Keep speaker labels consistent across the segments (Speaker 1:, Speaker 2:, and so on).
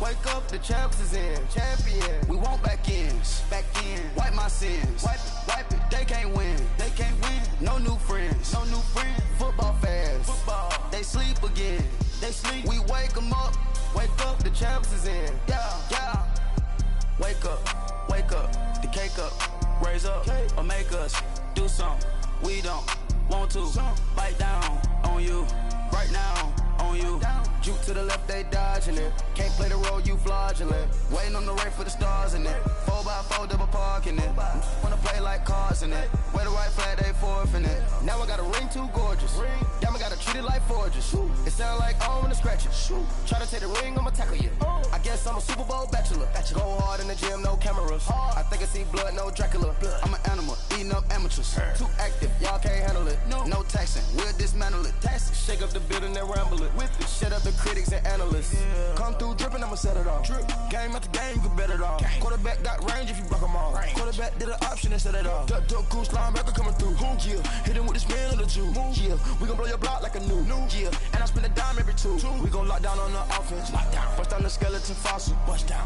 Speaker 1: Wake up, the champs is in. Champion. We want back ends. Back in. Wipe my sins. Wipe it. They can't win. They can't win. No new friends. No new friends. Football fans. Football. They sleep again. They sleep. We wake them up. Wake up, the champs is in. Yeah. Wake up. The cake up. Raise up. Or make us do something. We don't want to. Bite down on you. Right now on you. Juke to the left, they dodging it. Can't play the role, you fraudulent. Waiting on the rain for the stars in it. 4x4 double parking it. Wanna play like cars in it. Wear the white flag, they forfeiting it. Now I got a ring too gorgeous. Damn, I gotta treat it like forges. It sound like I wanna scratch it. Try to take the ring, I'ma tackle you. I guess I'm a Super Bowl bachelor. Go hard in the gym, no cameras. I think I see blood, no Dracula. I'm an animal, eating up amateurs. Too active, y'all can't handle it. No taxing, we'll dismantle it. Shake up the building and ramble it. Shut up the critics and analysts. Come through dripping, I'ma set it off. Game after game, you can bet it off. Quarterback got range if you block them all. Quarterback did an option and set it off. Duck goose linebacker coming through. Yeah, hit him with the spin of the Jew. Yeah, we gon' blow your block like a new. Yeah, and I spend a dime every two. We gon' lock down on the offense. Bust down the skeleton fossil.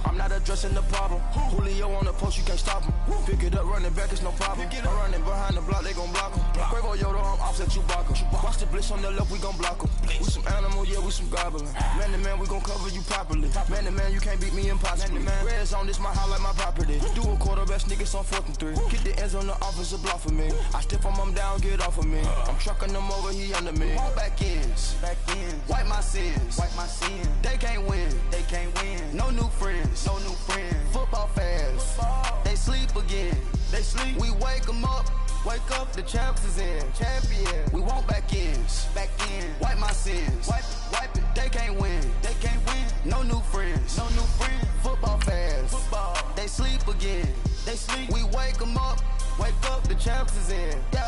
Speaker 1: I'm not addressing the problem. Julio on the post, you can't stop him. Pick it up, running back, it's no problem. I'm running behind the block, they gon' block him. Quavo Yoda, I'm offset Chewbacca. Watch the blitz on the left, we gon' block him. We some animal, yeah, we some goblin. Man to man, we gon' cover you properly. Man to man, you can't beat me impossibly. Red zone, this my highlight, my property. Do a quarterback, niggas on 4th and 3. Get the ends on the offensive block for me. I step on him down, get off of me. I'm trucking them over, he under me. Back ends. Wipe my sins. They can't win. No new friends. Football fans. They sleep again. We wake them up. Wake up, the champs is in. Champion. We want back ends. Wipe my sins. Wipe it. They can't win. No new friends. Football fans. They sleep again. We wake them up. Wake up, the champs is in. Yeah.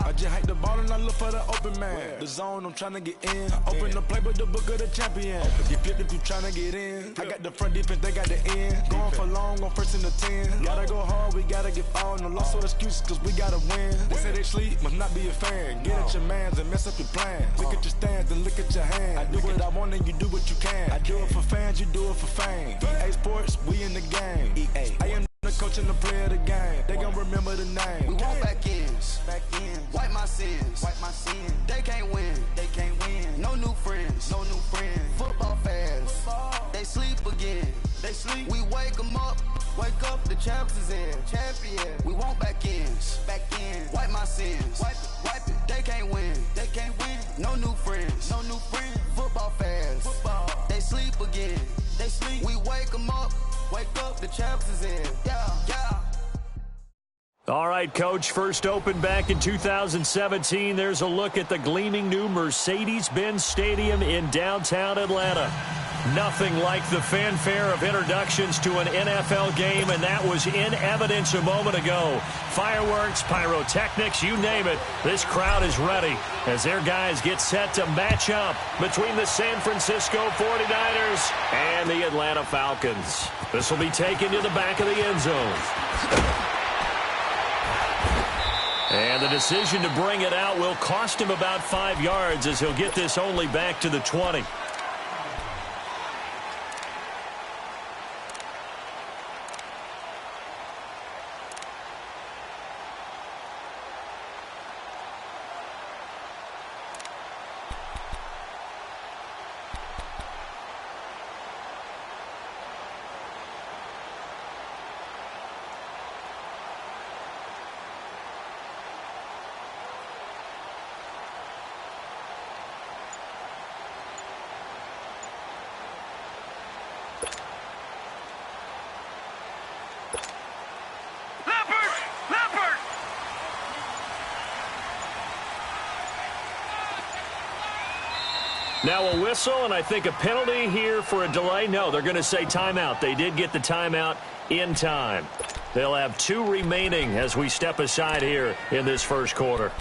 Speaker 2: I just hike the ball and I look for the open man. The zone, I'm trying to get in. Open the playbook, the book of the champion. You flip if you trying to get in. I got the front defense, they got the end. Going for long, on 1st and the 10. Gotta go hard, we gotta give all. No loss or excuses, cause we gotta win. They say they sleep, must not be a fan. Get at your mans and mess up your plan. Look at your stands and look at your hands. I do what I want and you do what you can. I do it for fans, you do it for fame. EA Sports, we in the game. I am the coach and the player of the game. They gon' remember the name.
Speaker 1: We want back ends. Wipe my sins. They can't win. No new friends. Football fans. They sleep again. We wake them up. Wake up, the champs is in. Champion. We want back ends. Wipe my sins. Wipe it. They can't win. No new friends. Football fans. They sleep again. We wake them up. Wake up, the champs is in. Yeah.
Speaker 3: All right, Coach, first opened back in 2017. There's a look at the gleaming new Mercedes-Benz Stadium in downtown Atlanta. Nothing like the fanfare of introductions to an NFL game, and that was in evidence a moment ago. Fireworks, pyrotechnics, you name it. This crowd is ready as their guys get set to match up between the San Francisco 49ers and the Atlanta Falcons. This will be taken to the back of the end zone. And the decision to bring it out will cost him about 5 yards as he'll get this only back to the 20. Now a whistle, and I think a penalty here for a delay. No, they're going to say timeout. They did get the timeout in time. They'll have 2 remaining as we step aside here in this first quarter.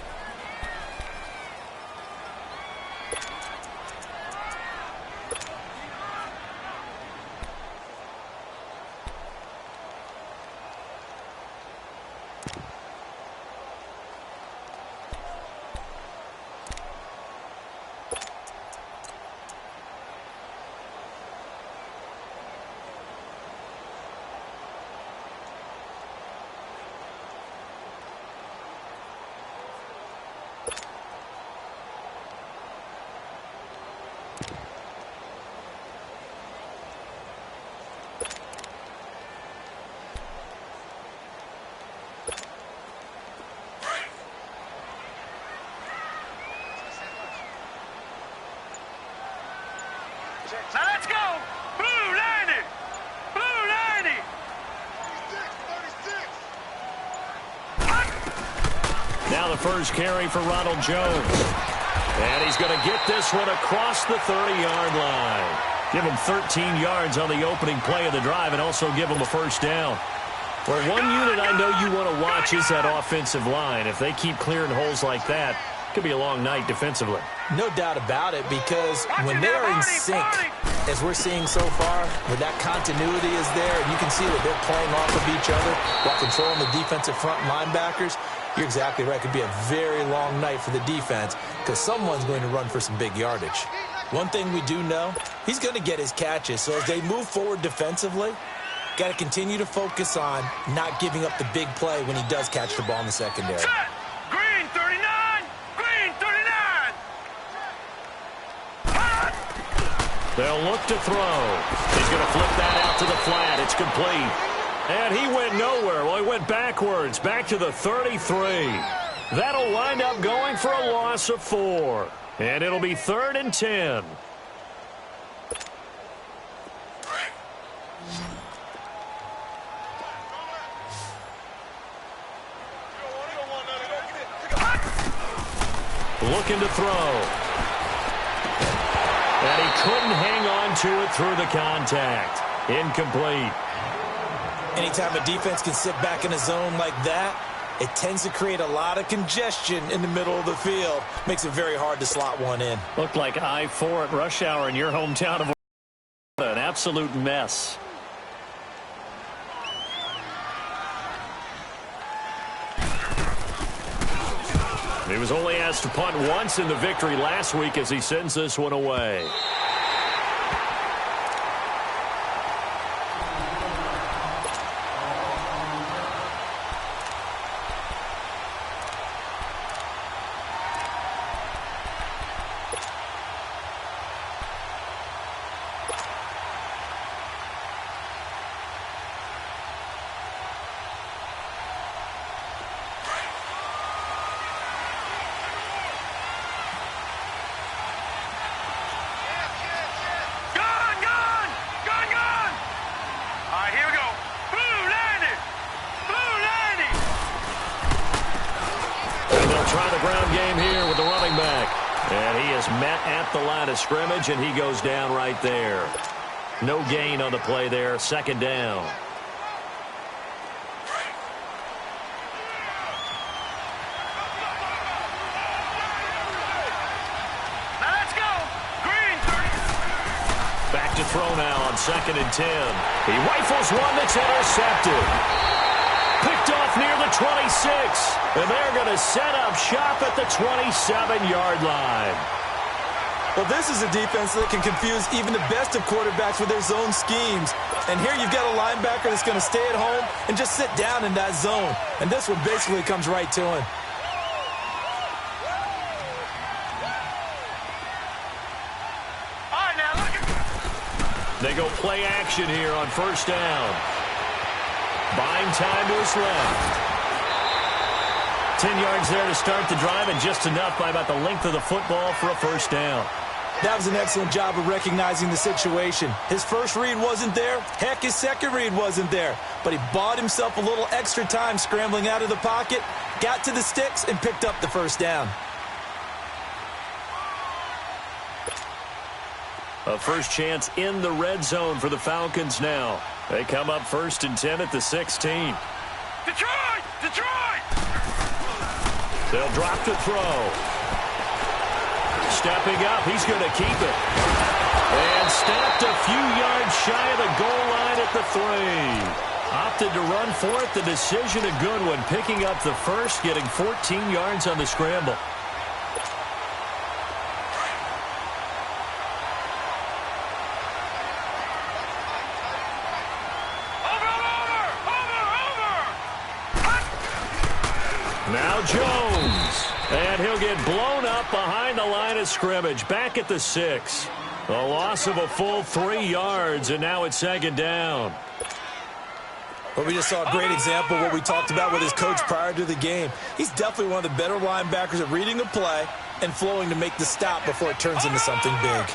Speaker 3: Now the first carry for Ronald Jones. And he's going to get this one across the 30-yard line. Give him 13 yards on the opening play of the drive and also give him a first down. Well, one unit I know you want to watch is that offensive line. If they keep clearing holes like that, it could be a long night defensively.
Speaker 4: No doubt about it, because when they are in sync, as we're seeing so far, where that continuity is there, and you can see that they're playing off of each other while controlling the defensive front linebackers, you're exactly right. It could be a very long night for the defense because someone's going to run for some big yardage. One thing we do know, he's going to get his catches. So as they move forward defensively, got to continue to focus on not giving up the big play when he does catch the ball in the secondary.
Speaker 5: Set. Green 39. Green 39. Hot.
Speaker 3: They'll look to throw. He's going to flip that out to the flat. It's complete. And he went nowhere. Well, he went backwards, back to the 33. That'll wind up going for a loss of 4. And it'll be 3rd and 10. Looking to throw. And he couldn't hang on to it through the contact. Incomplete.
Speaker 4: Anytime a defense can sit back in a zone like that, it tends to create a lot of congestion in the middle of the field. Makes it very hard to slot one in.
Speaker 3: Looked like I-4 at rush hour in your hometown of Orlando. An absolute mess. He was only asked to punt once in the victory last week as he sends this one away. At the line of scrimmage, and he goes down right there. No gain on the play there. 2nd down.
Speaker 5: Now let's go. Green 30.
Speaker 3: Back to throw now on 2nd and 10. He rifles one that's intercepted. Picked off near the 26. And they're going to set up shop at the 27-yard line.
Speaker 4: Well, this is a defense that can confuse even the best of quarterbacks with their zone schemes. And here you've got a linebacker that's going to stay at home and just sit down in that zone. And this one basically comes right to him.
Speaker 5: All right, now look at.
Speaker 3: They go play action here on 1st down. Buying time to his left. 10 yards there to start the drive, and just enough by about the length of the football for a 1st down.
Speaker 4: That was an excellent job of recognizing the situation. His first read wasn't there. Heck, his second read wasn't there. But he bought himself a little extra time scrambling out of the pocket, got to the sticks, and picked up the 1st down.
Speaker 3: A first chance in the red zone for the Falcons now. They come up 1st and 10 at the 16.
Speaker 5: Detroit! Detroit!
Speaker 3: They'll drop to throw. Stepping up, he's going to keep it. And stepped a few yards shy of the goal line at the 3. Opted to run for it. The decision a good one. Picking up the first, getting 14 yards on the scramble. Now Jones. And he'll get blown up behind the line of scrimmage. Back at the 6. A loss of a full 3 yards, and now it's 2nd down.
Speaker 4: Well, we just saw a great example of what we talked about with his coach prior to the game. He's definitely one of the better linebackers at reading a play and flowing to make the stop before it turns into something big.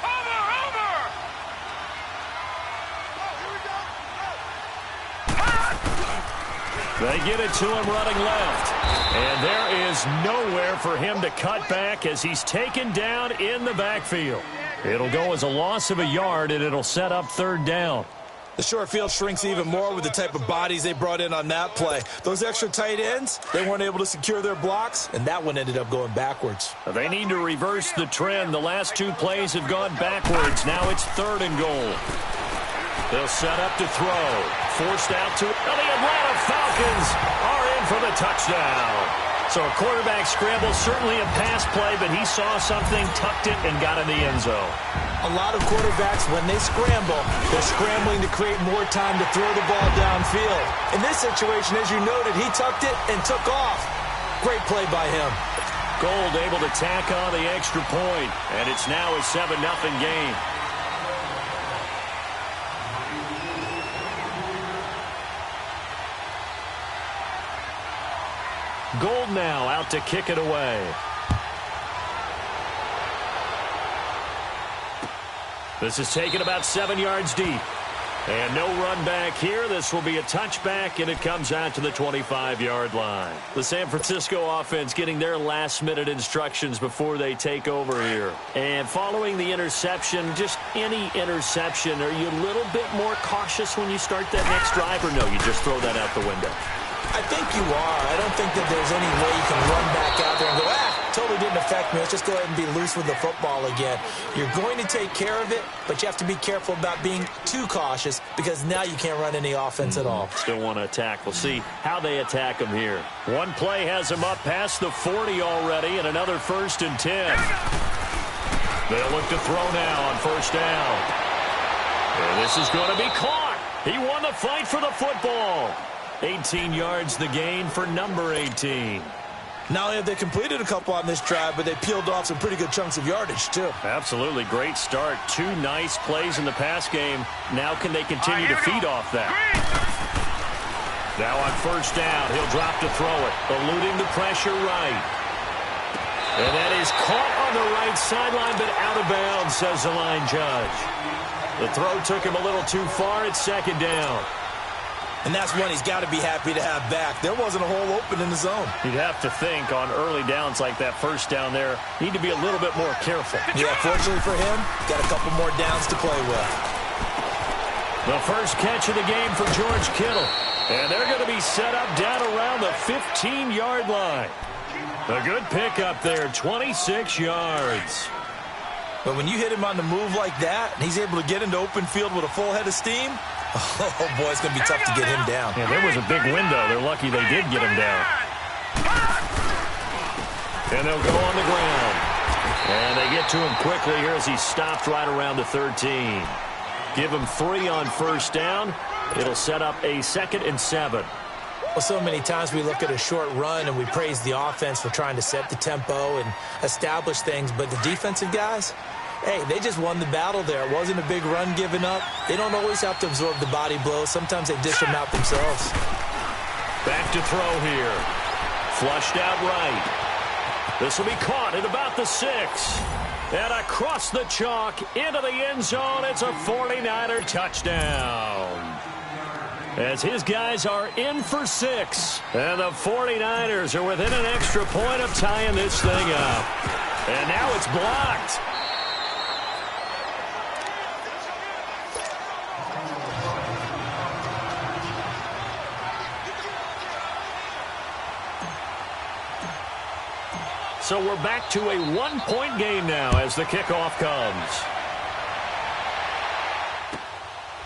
Speaker 3: They get it to him running left. And there is nowhere for him to cut back as he's taken down in the backfield. It'll go as a loss of a yard, and it'll set up third down.
Speaker 4: The short field shrinks even more with the type of bodies they brought in on that play. Those extra tight ends, they weren't able to secure their blocks, and that one ended up going backwards.
Speaker 3: They need to reverse the trend. The last two plays have gone backwards. Now it's third and goal. They'll set up to throw. Forced out to it. The Atlanta Falcons are in for the touchdown. So a quarterback scramble, certainly a pass play, but he saw something, tucked it, and got in the end zone.
Speaker 4: A lot of quarterbacks, when they scramble, they're scrambling to create more time to throw the ball downfield. In this situation, as you noted, he tucked it and took off. Great play by him.
Speaker 3: Gold able to tack on the extra point, and it's now a 7-0 game. Gold now out to kick it away. This is taken about 7 yards deep. And no run back here. This will be a touchback, and it comes out to the 25-yard line. The San Francisco offense getting their last-minute instructions before they take over here. And following the interception, just any interception, are you a little bit more cautious when you start that next drive, or no, you just throw that out the window?
Speaker 4: I think you are. I don't think that there's any way you can run back out there and go, totally didn't affect me. Let's just go ahead and be loose with the football again. You're going to take care of it, but you have to be careful about being too cautious because now you can't run any offense at all.
Speaker 3: Still want to attack. We'll see how they attack them here. One play has them up past the 40 already, and another 1st and 10. They'll look to throw now on first down. And this is going to be caught. He won the fight for the football. 18 yards the gain for number 18.
Speaker 4: Not only have they completed a couple on this drive, but they peeled off some pretty good chunks of yardage, too.
Speaker 3: Absolutely. Great start. 2 nice plays in the pass game. Now can they continue to feed off that? Now on first down, he'll drop to throw it. Eluding the pressure right. And that is caught on the right sideline, but out of bounds, says the line judge. The throw took him a little too far. It's second down.
Speaker 4: And that's one he's got to be happy to have back. There wasn't a hole open in the zone.
Speaker 3: You'd have to think on early downs like that first down there, need to be a little bit more careful.
Speaker 4: Yeah, fortunately for him, got a couple more downs to play with.
Speaker 3: The first catch of the game for George Kittle. And they're going to be set up down around the 15-yard line. A good pickup there, 26 yards.
Speaker 4: But when you hit him on the move like that, and he's able to get into open field with a full head of steam, oh, boy, it's going to be tough to get him down.
Speaker 3: Yeah, there was a big window. They're lucky they did get him down. And they'll go on the ground. And they get to him quickly here as he's stopped right around the 13. Give him 3 on first down. It'll set up a 2nd and 7.
Speaker 4: Well, so many times we look at a short run and we praise the offense for trying to set the tempo and establish things. But the defensive guys, hey, they just won the battle there. It wasn't a big run given up. They don't always have to absorb the body blows. Sometimes they dish them out themselves.
Speaker 3: Back to throw here. Flushed out right. This will be caught at about the 6. And across the chalk into the end zone. It's a 49er touchdown. As his guys are in for 6. And the 49ers are within an extra point of tying this thing up. And now it's blocked. So we're back to a 1-point game now as the kickoff comes.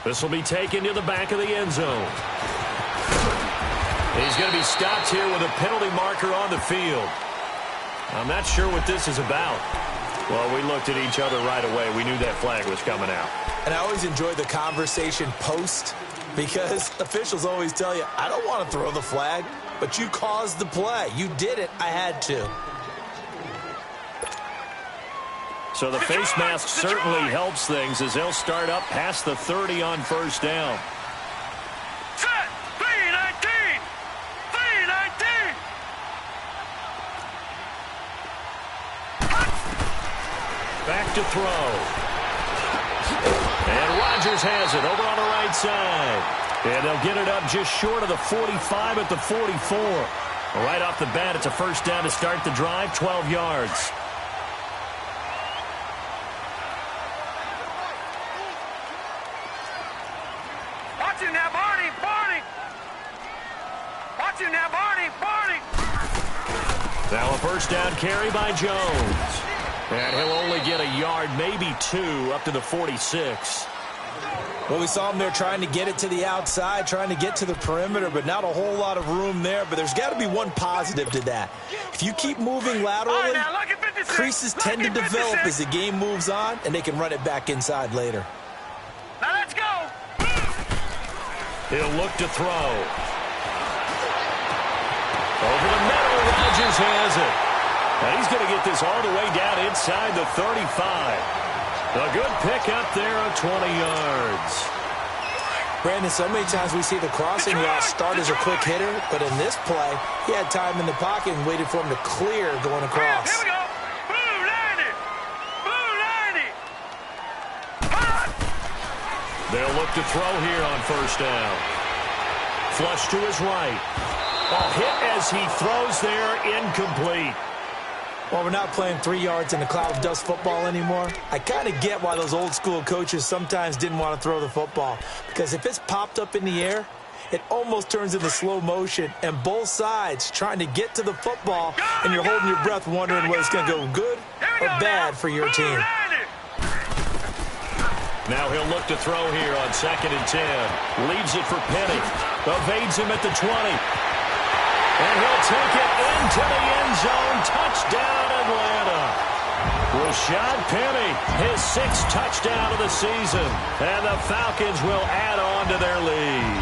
Speaker 3: This will be taken to the back of the end zone. He's going to be stopped here with a penalty marker on the field. I'm not sure what this is about. Well, we looked at each other right away. We knew that flag was coming out.
Speaker 4: And I always enjoy the conversation post because officials always tell you, I don't want to throw the flag, but you caused the play. You did it. I had to.
Speaker 3: So the face mask certainly helps things as they'll start up past the 30 on first down.
Speaker 5: Set! 3-19! 3-19!
Speaker 3: Back to throw. And Rodgers has it over on the right side. And they'll get it up just short of the 45 at the 44. Right off the bat, it's a first down to start the drive, 12 yards.
Speaker 5: Watch him now, Barney! Barney! Watch him now, Barney! Barney!
Speaker 3: Now a first down carry by Jones. And he'll only get a yard, maybe two, up to the 46.
Speaker 4: Well, we saw him there trying to get it to the outside, trying to get to the perimeter, but not a whole lot of room there. But there's got to be one positive to that. If you keep moving laterally, creases tend to develop as the game moves on, and they can run it back inside later.
Speaker 5: Now let's go!
Speaker 3: He'll look to throw. Over the middle, Rodgers has it. And he's going to get this all the way down inside the 35. A good pickup there of 20 yards.
Speaker 4: Brandon, so many times we see the crossing route start as a quick hitter, but in this play, he had time in the pocket and waited for him to clear going across.
Speaker 5: Here we go! Blue 90! Blue 90!
Speaker 3: They'll look to throw here on first down. Flush to his right. A hit as he throws there, incomplete.
Speaker 4: Well, we're not playing 3 yards in a cloud of dust football anymore. I kind of get why those old school coaches sometimes didn't want to throw the football. Because if it's popped up in the air, it almost turns into slow motion. And both sides trying to get to the football, and you're holding your breath wondering whether it's going to go good or bad for your team.
Speaker 3: Now he'll look to throw here on 2nd and 10. Leaves it for Penny. Evades him at the 20. And he'll take it into the end zone. Touchdown, Atlanta. Rashad Penny, his 6th touchdown of the season. And the Falcons will add on to their lead.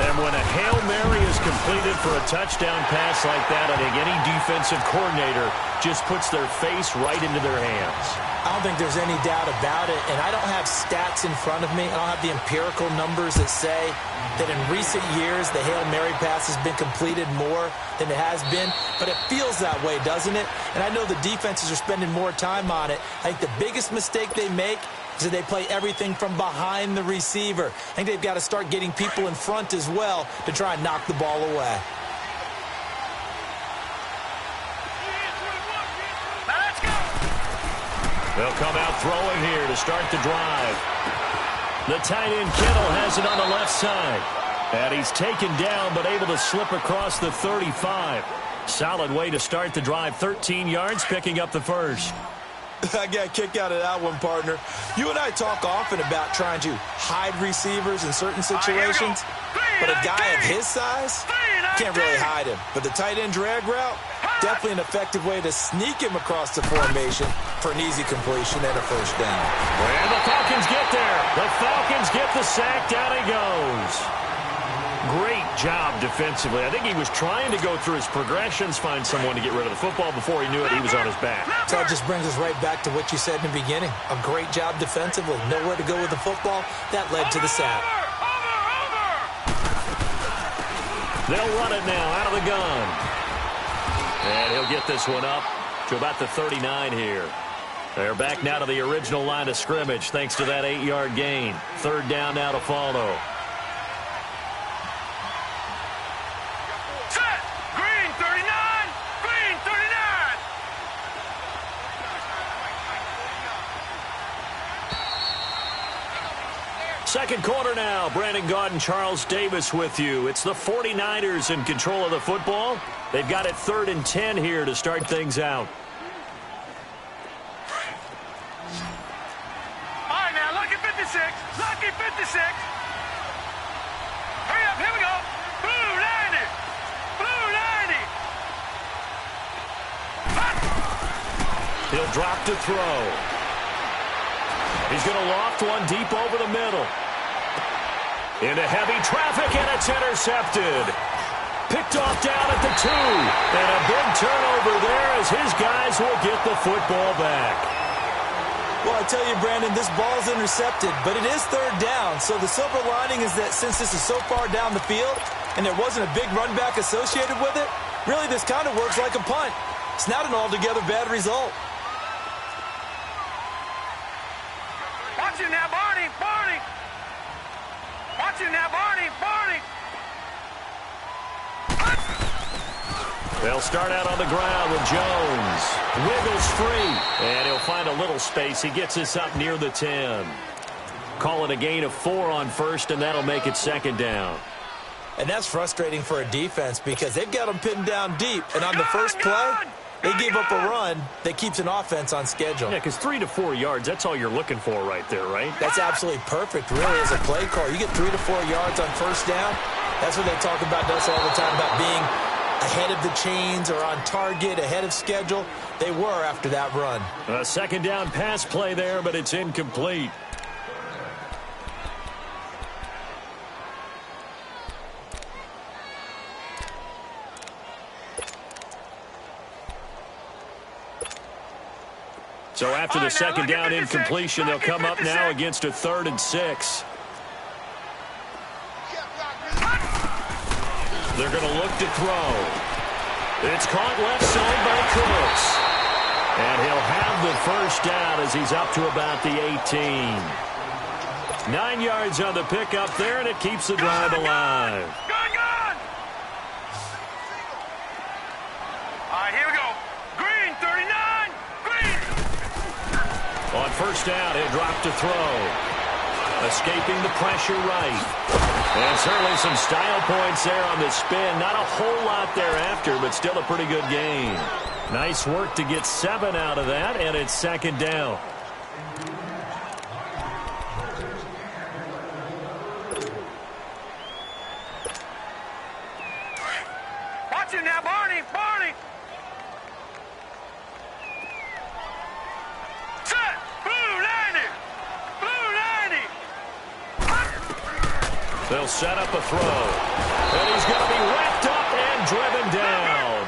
Speaker 3: And when a Hail Mary is completed for a touchdown pass like that, I think any defensive coordinator just puts their face right into their hands.
Speaker 4: I don't think there's any doubt about it, and I don't have stats in front of me. I don't have the empirical numbers that say that in recent years the Hail Mary pass has been completed more than it has been, but it feels that way, doesn't it? And I know the defenses are spending more time on it. I think the biggest mistake they make is that they play everything from behind the receiver. I think they've got to start getting people in front as well to try and knock the ball away.
Speaker 3: They'll come out throwing here to start the drive. The tight end Kittle has it on the left side. And he's taken down but able to slip across the 35. Solid way to start the drive. 13 yards, picking up the first.
Speaker 4: I got a kick out of that one, partner. You and I talk often about trying to hide receivers in certain situations. But a guy of his size can't really hide him. But the tight end drag route, definitely an effective way to sneak him across the formation for an easy completion and a first down.
Speaker 3: And the Falcons get there. The Falcons get the sack. Down he goes. Great job defensively. I think he was trying to go through his progressions, find someone to get rid of the football. Before he knew it, he was on his back.
Speaker 4: So that just brings us right back to what you said in the beginning. A great job defensively. Nowhere to go with the football. That led to the sack.
Speaker 3: They'll run it now out of the gun. And he'll get this one up to about the 39 here. They're back now to the original line of scrimmage thanks to that 8-yard gain. 3rd down now to follow.
Speaker 5: Set! Green 39! Green 39!
Speaker 3: Second quarter now. Brandon Gaudin, Charles Davis with you. It's the 49ers in control of the football. They've got it 3rd and 10 here to start things out.
Speaker 5: All right, now, lucky 56. Lucky 56. Hurry up, here we go. Blue 90. Blue 90.
Speaker 3: He'll drop to throw. He's going to loft one deep over the middle. Into heavy traffic, and it's intercepted. Picked off down at the 2. And a big turnover there as his guys will get the football back.
Speaker 4: Well, I tell you, Brandon, this ball's intercepted, but it is 3rd down. So the silver lining is that since this is so far down the field and there wasn't a big run back associated with it, really this kind of works like a punt. It's not an altogether bad result.
Speaker 5: Watch it now, Barney. Barney. Watch Watching now, Barney.
Speaker 3: They'll start out on the ground with Jones. Wiggles free. And he'll find a little space. He gets us up near the 10. Call it a gain of 4 on first, and that'll make it second down.
Speaker 4: And that's frustrating for a defense because they've got them pinned down deep. And on the first play, they gave up a run that keeps an offense on schedule.
Speaker 3: Yeah, because 3 to 4 yards, that's all you're looking for right there, right?
Speaker 4: That's absolutely perfect, really, as a play call. You get 3 to 4 yards on first down. That's what they talk about us all the time, about being ahead of the chains or on target, ahead of schedule. They were after that run.
Speaker 3: A second down pass play there, but it's incomplete. So after the second down incompletion, they'll come up now against a 3rd and 6. They're going to look to throw. It's caught left side by Cooks. And he'll have the first down as he's up to about the 18. 9 yards on the pickup there, and it keeps the drive alive.
Speaker 5: Gun! All right, here we go. Green, 39. Green.
Speaker 3: On first down, he'll drop to throw. Escaping the pressure right. And certainly some style points there on the spin. Not a whole lot thereafter, but still a pretty good game. Nice work to get 7 out of that, and it's second down.
Speaker 5: Watch it now, Barney. Set. Blue 90.
Speaker 3: They'll set up a throw. And he's going to be wrapped up and driven down.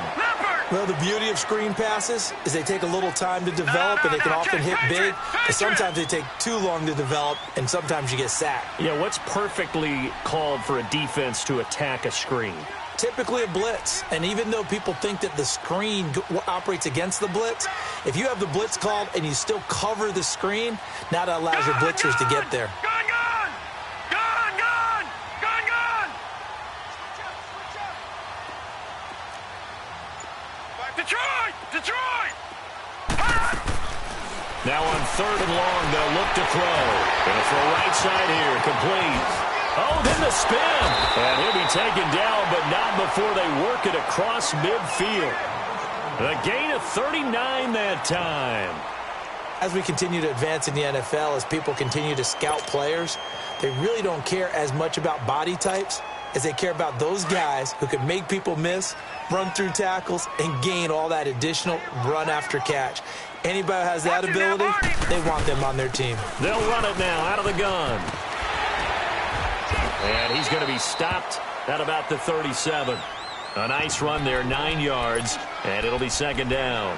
Speaker 4: Well, the beauty of screen passes is they take a little time to develop, and they can often hit big. But sometimes they take too long to develop, and sometimes you get sacked.
Speaker 3: Yeah, what's perfectly called for a defense to attack a screen?
Speaker 4: Typically a blitz. And even though people think that the screen operates against the blitz, if you have the blitz called and you still cover the screen, now that allows your blitzers to get there.
Speaker 5: Detroit!
Speaker 3: Now on 3rd and long, they'll look to throw. Gonna throw right side here, complete. Oh, then the spin. And he'll be taken down, but not before they work it across midfield. A gain of 39 that time.
Speaker 4: As we continue to advance in the NFL, as people continue to scout players, they really don't care as much about body types as they care about those guys who can make people miss, run through tackles, and gain all that additional run after catch. Anybody who has that ability, they want them on their team.
Speaker 3: They'll run it now out of the gun. And he's going to be stopped at about the 37. A nice run there, 9 yards, and it'll be second down.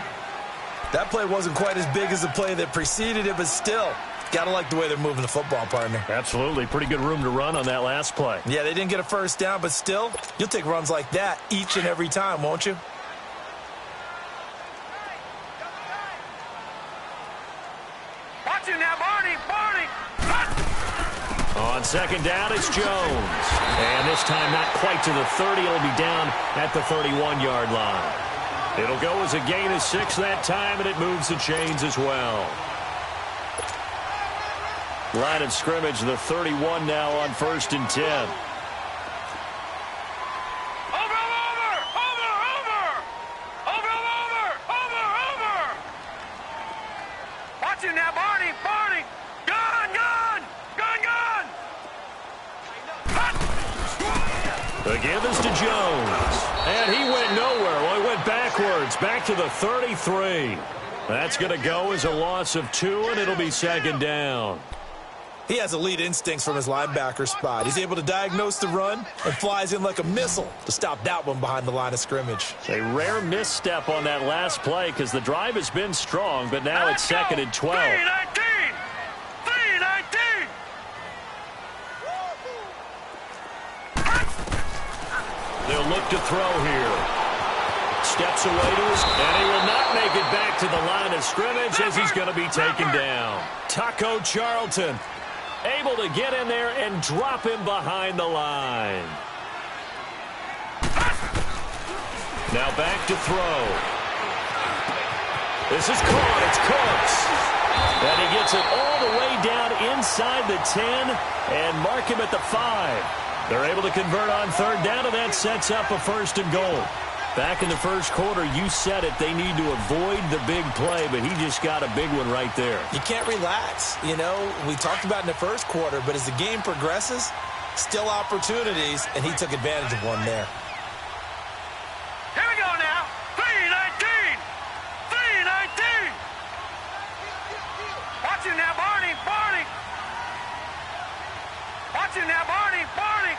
Speaker 4: That play wasn't quite as big as the play that preceded it, but still, got to like the way they're moving the football, partner.
Speaker 3: Absolutely. Pretty good room to run on that last play.
Speaker 4: Yeah, they didn't get a first down, but still, you'll take runs like that each and every time, won't you?
Speaker 5: Watch it now, Barney.
Speaker 3: On second down, it's Jones. And this time not quite to the 30. It'll be down at the 31-yard line. It'll go as a gain of 6 that time, and it moves the chains as well. Line of scrimmage, the 31 now on 1st and 10.
Speaker 5: Watch it now, Barney.
Speaker 3: The give is to Jones. And he went nowhere. Well, he went backwards, back to the 33. That's going to go as a loss of 2, and it'll be second down.
Speaker 4: He has elite instincts from his linebacker spot. He's able to diagnose the run and flies in like a missile to stop that one behind the line of scrimmage.
Speaker 3: A rare misstep on that last play because the drive has been strong, but now it's second and 12.
Speaker 5: 319!
Speaker 3: They'll look to throw here. Steps away to his, and he will not make it back to the line of scrimmage as he's going to be taken down. Taco Charlton. Able to get in there and drop him behind the line. Now back to throw. This is caught. It's Cooks. And he gets it all the way down inside the 10 and mark him at the 5. They're able to convert on third down, and that sets up a 1st and goal. Back in the first quarter, you said it, they need to avoid the big play, but he just got a big one right there.
Speaker 4: You can't relax. You know, we talked about in the first quarter, but as the game progresses, still opportunities, and he took advantage of one there.
Speaker 5: Here we go now. 3-19. 3-19. Watch him now, Barney. Barney. Watch him now, Barney. Barney.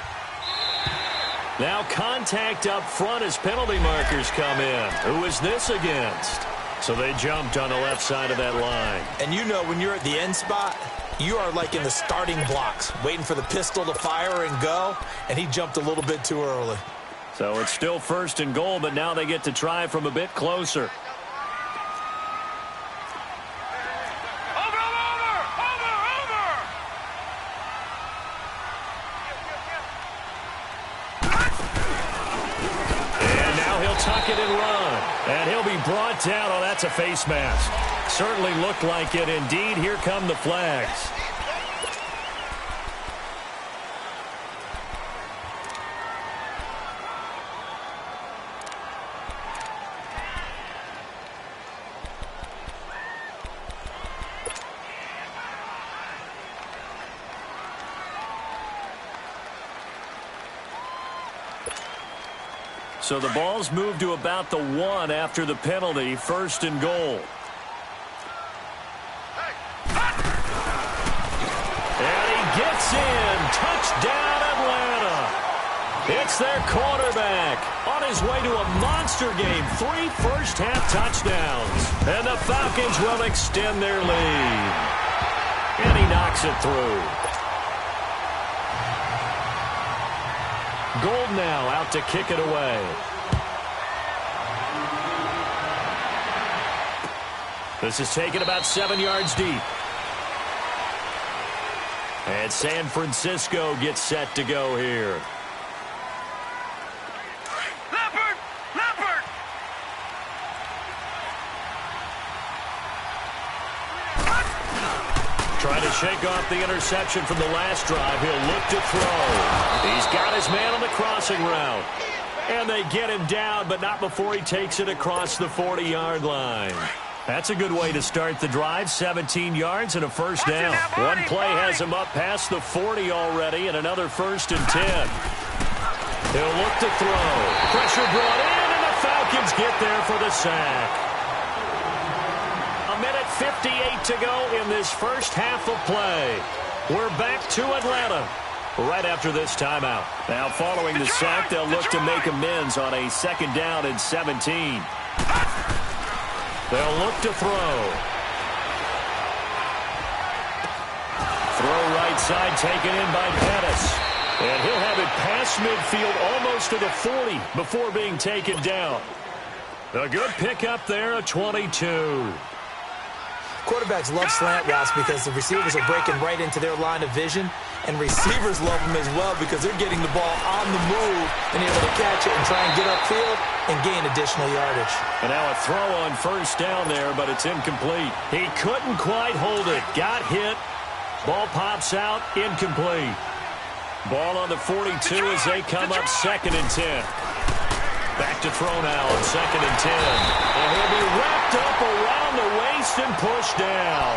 Speaker 3: Now contact up front as penalty markers come in. Who is this against? So they jumped on the left side of that line.
Speaker 4: And you know when you're at the end spot, you are like in the starting blocks, waiting for the pistol to fire and go, and he jumped a little bit too early.
Speaker 3: So it's still 1st and goal, but now they get to try from a bit closer. Tuck it and run. And he'll be brought down. Oh, that's a face mask. Certainly looked like it. Indeed, here come the flags. So the ball's moved to about the 1 after the penalty, 1st and goal. And he gets in. Touchdown, Atlanta. It's their quarterback on his way to a monster game. 3 first-half touchdowns. And the Falcons will extend their lead. And he knocks it through. Gold now out to kick it away. This is taken about 7 yards deep. And San Francisco gets set to go here.
Speaker 5: Leopard! Leopard!
Speaker 3: Trying to shake off the interception from the last drive. He'll look to throw. He's got his man on the crossing route. And they get him down, but not before he takes it across the 40-yard line. That's a good way to start the drive. 17 yards and a first down. One play has him up past the 40 already, and another 1st and 10. He'll look to throw. Pressure brought in, and the Falcons get there for the sack. A minute 58 to go in this first half of play. We're back to Atlanta right after this timeout. Now following the sack, they'll look to make amends on a 2nd down and 17. They'll look to throw. Throw right side taken in by Pettis. And he'll have it past midfield almost to the 40 before being taken down. A good pickup there, a 22.
Speaker 4: Quarterbacks love slant routes because the receivers are breaking right into their line of vision, and receivers love them as well because they're getting the ball on the move and able to catch it and try and get upfield and gain additional yardage.
Speaker 3: And now a throw on 1st down there, but it's incomplete. He couldn't quite hold it. Got hit. Ball pops out. Incomplete. Ball on the 42 as they come up 2nd and 10. Back to throw now on 2nd and 10. And he'll be wrapped up around the waist and pushed down.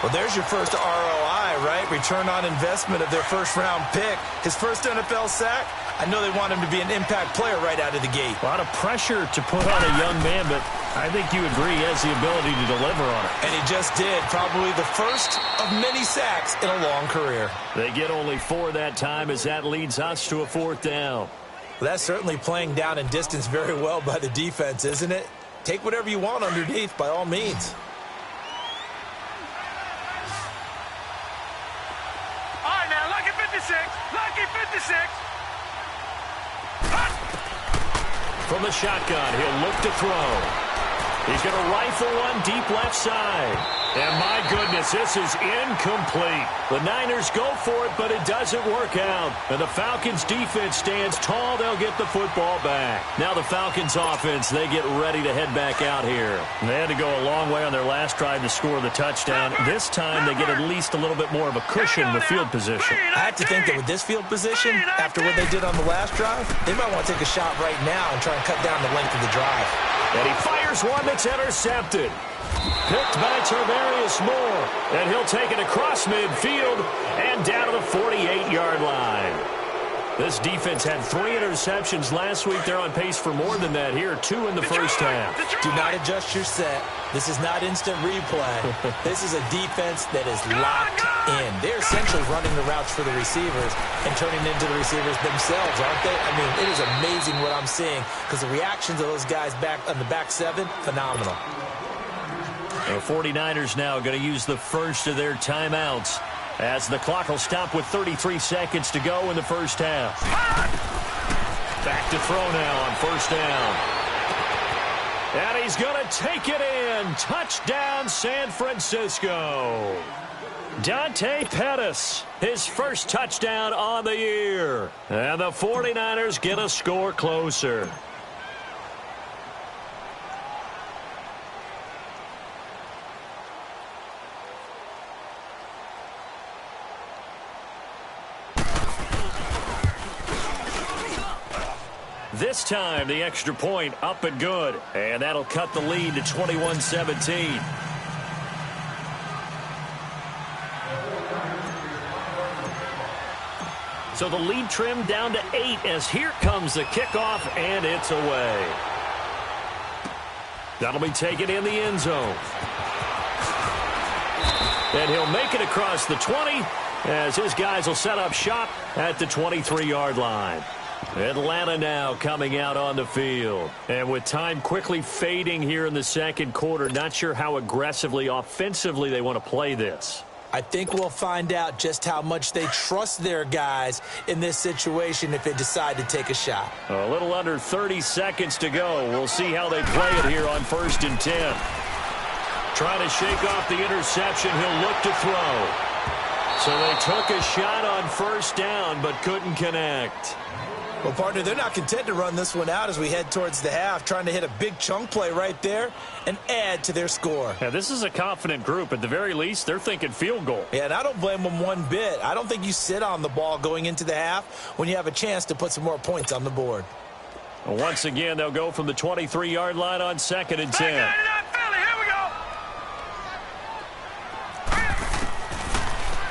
Speaker 4: Well, there's your first ROI, right? Return on investment of their first-round pick. His first NFL sack, I know they want him to be an impact player right out of the gate.
Speaker 3: A lot of pressure to put on a young man, but I think you agree he has the ability to deliver on it.
Speaker 4: And he just did. Probably the first of many sacks in a long career.
Speaker 3: They get only 4 that time as that leads us to a 4th down.
Speaker 4: Well, that's certainly playing down and distance very well by the defense, isn't it? Take whatever you want underneath, by all means.
Speaker 5: All right, now, lucky 56. Lucky 56.
Speaker 3: From the shotgun, he'll look to throw. He's going to rifle one deep left side. And my goodness, this is incomplete. The Niners go for it, but it doesn't work out. And the Falcons defense stands tall. They'll get the football back. Now the Falcons offense, they get ready to head back out here. They had to go a long way on their last drive to score the touchdown. This time they get at least a little bit more of a cushion with field position.
Speaker 4: I have to think that with this field position, after what they did on the last drive, they might want to take a shot right now and try and cut down the length of the drive.
Speaker 3: And he fires one that's intercepted. Picked by Tarvarius Moore. And he'll take it across midfield and down to the 48-yard line. This defense had 3 interceptions last week. They're on pace for more than that here, 2 in the first half.
Speaker 4: Do not adjust your set. This is not instant replay. This is a defense that is locked in. They're essentially running the routes for the receivers and turning into the receivers themselves, aren't they? I mean, it is amazing what I'm seeing because the reactions of those guys back on the back 7, phenomenal.
Speaker 3: The 49ers now going to use the first of their timeouts as the clock will stop with 33 seconds to go in the first half. Back to throw now on first down. And he's going to take it in. Touchdown, San Francisco. Dante Pettis, his first touchdown on the year. And the 49ers get a score closer. This time, the extra point up and good. And that'll cut the lead to 21-17. So the lead trimmed down to 8 as here comes the kickoff, and it's away. That'll be taken in the end zone. And he'll make it across the 20 as his guys will set up shop at the 23-yard line. Atlanta now coming out on the field. And with time quickly fading here in the second quarter, not sure how aggressively, offensively they want to play this.
Speaker 4: I think we'll find out just how much they trust their guys in this situation if they decide to take a shot.
Speaker 3: A little under 30 seconds to go. We'll see how they play it here on 1st and 10. Trying to shake off the interception. He'll look to throw. So they took a shot on first down but couldn't connect.
Speaker 4: Well, partner, they're not content to run this one out as we head towards the half, trying to hit a big chunk play right there and add to their score.
Speaker 3: Yeah, this is a confident group. At the very least, they're thinking field goal.
Speaker 4: Yeah, and I don't blame them one bit. I don't think you sit on the ball going into the half when you have a chance to put some more points on the board.
Speaker 3: Well, once again, they'll go from the 23-yard line on 2nd and 10.
Speaker 5: Here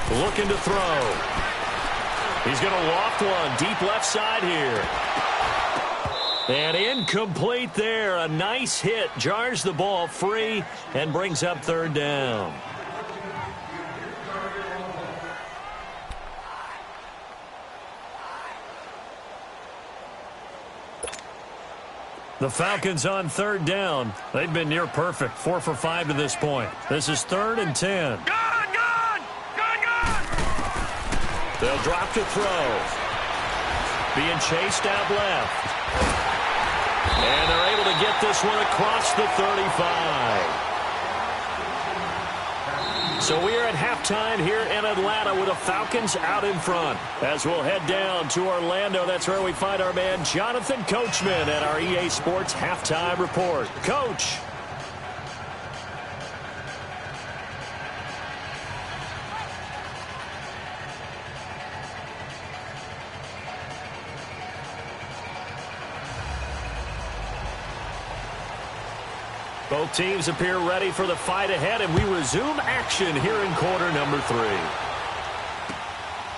Speaker 5: we go.
Speaker 3: Looking to throw. He's going to loft one deep left side here. And incomplete there. A nice hit. Jars the ball free and brings up 3rd down. The Falcons on 3rd down. They've been near perfect. 4 for 5 to this point. This is 3rd and 10. They'll drop to throw. Being chased out left. And they're able to get this one across the 35. So we are at halftime here in Atlanta with the Falcons out in front. As we'll head down to Orlando, that's where we find our man Jonathan Coachman at our EA Sports Halftime Report. Coach. Both teams appear ready for the fight ahead, and we resume action here in quarter number 3.